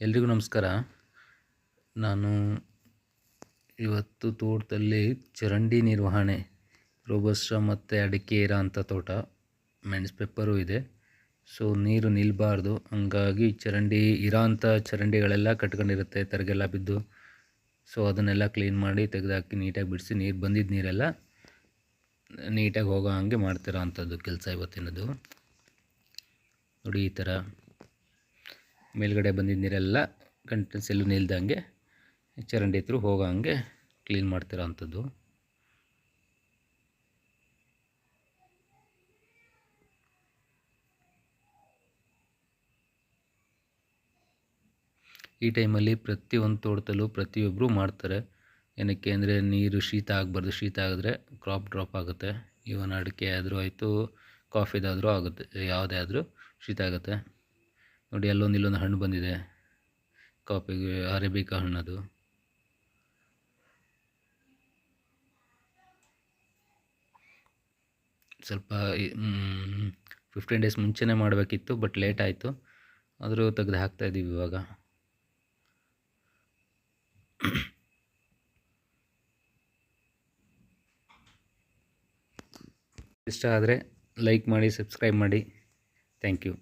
ಎಲ್ರಿಗೂ ನಮಸ್ಕಾರ. ನಾನು ಇವತ್ತು ತೋಟದಲ್ಲಿ ಚರಂಡಿ ನಿರ್ವಹಣೆ, ರೋಬಸ್ಟ ಮತ್ತು ಅಡಿಕೆ ಇರೋ ಅಂಥ ತೋಟ, ಮೆಣಸು ಪೆಪ್ಪರು ಇದೆ. ಸೊ ನೀರು ನಿಲ್ಲಬಾರ್ದು, ಹಂಗಾಗಿ ಚರಂಡಿ ಇರೋ ಅಂಥ ಚರಂಡಿಗಳೆಲ್ಲ ಕಟ್ಕೊಂಡಿರುತ್ತೆ, ತರಗೆಲ್ಲ ಬಿದ್ದು. ಸೊ ಅದನ್ನೆಲ್ಲ ಕ್ಲೀನ್ ಮಾಡಿ ತೆಗೆದುಹಾಕಿ ನೀಟಾಗಿ ಬಿಡಿಸಿ ನೀರು ಬಂದಿದ್ದ ನೀರೆಲ್ಲ ನೀಟಾಗಿ ಹೋಗೋ ಹಾಗೆ ಮಾಡ್ತಿರೋ ಅಂಥದ್ದು ಕೆಲಸ ಇವತ್ತಿನದು. ನೋಡಿ, ಈ ಥರ ಮೇಲ್ಗಡೆ ಬಂದಿದ್ದ ನೀರೆಲ್ಲ ಕಂಟಿನ್ಯೂಸ್ ಎಲ್ಲೂ ನಿಲ್ದಂಗೆ ಚರಂಡಿ ಹತ್ರ ಹೋಗೋ ಹಾಗೆ ಕ್ಲೀನ್ ಮಾಡ್ತಿರೋ ಅಂಥದ್ದು. ಈ ಟೈಮಲ್ಲಿ ಪ್ರತಿಯೊಂದು ತೋಟದಲ್ಲೂ ಪ್ರತಿಯೊಬ್ಬರು ಮಾಡ್ತಾರೆ. ಏನಕ್ಕೆ ಅಂದರೆ ನೀರು ಶೀತ ಆಗಬಾರ್ದು. ಶೀತ ಆಗಿದ್ರೆ ಕ್ರಾಪ್ ಡ್ರಾಪ್ ಆಗುತ್ತೆ. ಇವನ್ ಅಡಿಕೆ ಆದರೂ ಆಯಿತು, ಕಾಫಿದಾದರೂ ಆಗುತ್ತೆ, ಯಾವುದೇ ಆದರೂ ಶೀತ ಆಗುತ್ತೆ. ನೋಡಿ, ಇಲ್ಲೊಂದು ಹಣ್ಣು ಬಂದಿದೆ, ಕಾಫಿಗೆ ಅರೇಬಿಕಾ ಹಣ್ಣದು. ಸ್ವಲ್ಪ 15 ಡೇಸ್ ಮುಂಚೆನೇ ಮಾಡಬೇಕಿತ್ತು, ಬಟ್ ಲೇಟ್ ಆಯಿತು. ಆದರೂ ತೆಗೆದು ಹಾಕ್ತಾಯಿದ್ದೀವಿ ಇವಾಗ. ಇಷ್ಟ ಆದರೆ ಲೈಕ್ ಮಾಡಿ, ಸಬ್ಸ್ಕ್ರೈಬ್ ಮಾಡಿ. Thank you.